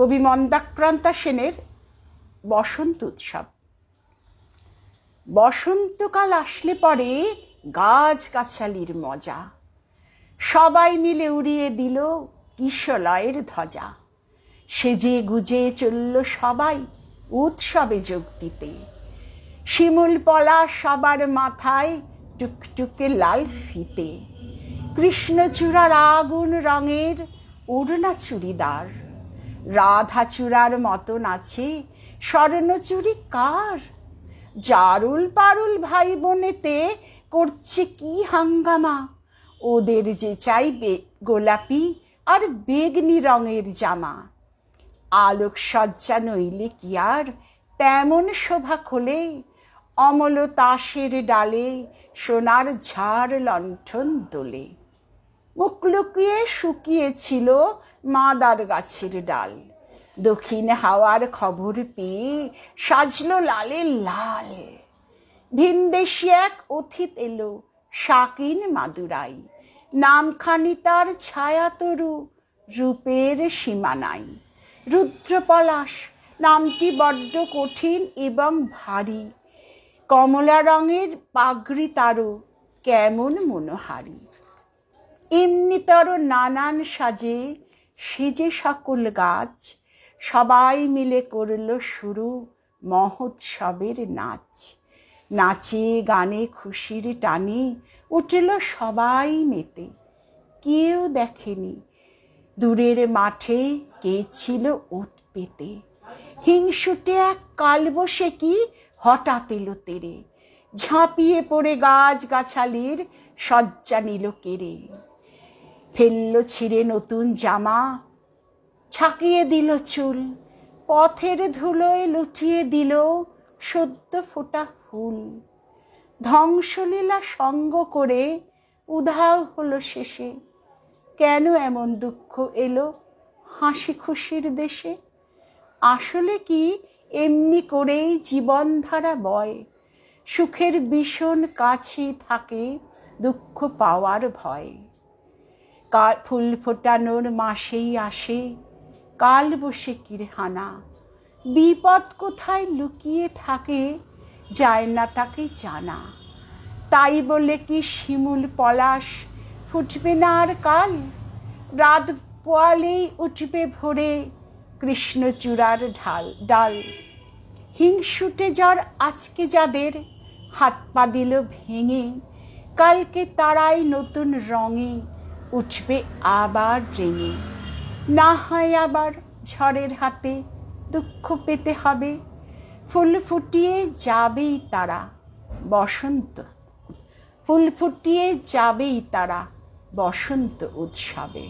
কবি মন্দাক্রান্তা সেনের বসন্ত উৎসব। বসন্তকাল আসলে পরে গাছগাছালির মজা, সবাই মিলে উড়িয়ে দিল কিশলয়ের ধ্বজা। সেজে গুজে চলল সবাই উৎসবে যোগ দিতে। শিমুল পলাশ সবার মাথায় টুকটুকে লাল ফিতে। কৃষ্ণচূড়ার আগুন রঙের ওড়না চুড়িদার, রাধাচূড়ার মতন আছে স্বর্ণচুড়ি কার। জারুল পারুল ভাই বোনেতে করছে কি হাঙ্গামা, ওদের যে চাই গোলাপি আর বেগনি রঙের জামা। আলোকসজ্জা নইলে কি আর তেমন শোভা খোলে, অমল তাসের ডালে সোনার ঝাড় লণ্ঠন দোলে। মুখ লুকিয়ে শুকিয়েছিল মাদার গাছের ডাল, দক্ষিণ হাওয়ার খবর পেয়ে সাজলো লালে লাল। ভিনদেশি এক অতিথ এলো শাকিন মাদুরাই, নামখানি তার ছায়া তরু রূপের সীমা নাই। রুদ্রপলাশ নামটি বড্ড কঠিন এবং ভারী, কমলা রঙের পাগড়ি তারও কেমন মনোহারী। এমনিতর নানান সাজে সেজে সকল গাছ, সবাই মিলে করল শুরু মহোৎসবের নাচ। নাচে গানে খুশির টানে উঠল সবাই মেতে। কেউ দেখেনি দূরের মাঠে কে ছিল ওত পেতে। হিংসুটে এক কালবৈশাখী হঠাৎ এলো তেরে, ঝাঁপিয়ে পড়ে গাছগাছালির সজ্জা নিল কেড়ে। ফেললো ছিঁড়ে নতুন জামা, ছাকিয়ে দিল চুল, পথের ধুলোয় লুটিয়ে দিল সদ্য ফোটা ফুল। ধ্বংসলীলা সঙ্গ করে উধাও হলো শেষে, কেন এমন দুঃখ এলো হাসি খুশির দেশে। আসলে কি এমনি করেই জীবনধারা বয়, সুখের ভীষণ কাছে থাকে দুঃখ পাওয়ার ভয়। ফুল ফোটানোর মাসেই আসে কালবৈশাখীর হানা, বিপদ কোথায় লুকিয়ে থাকে যায় না তাকে জানা। তাই বলে কি শিমুল পলাশ ফুটবে না আর কাল, রাত পোয়ালেই উঠবে ভোরে কৃষ্ণচূড়ার ডাল। হিংসুটে জ্বর আজকে যাদের হাত পা দিল ভেঙে, কালকে তারাই নতুন রঙে উঠবে আবার রেঙে। না হয় আবার ঝড়ের হাতে দুঃখ পেতে হবে, ফুল ফুটিয়ে যাবেই তারা বসন্ত, ফুল ফুটিয়ে যাবেই তারা বসন্ত উৎসবে।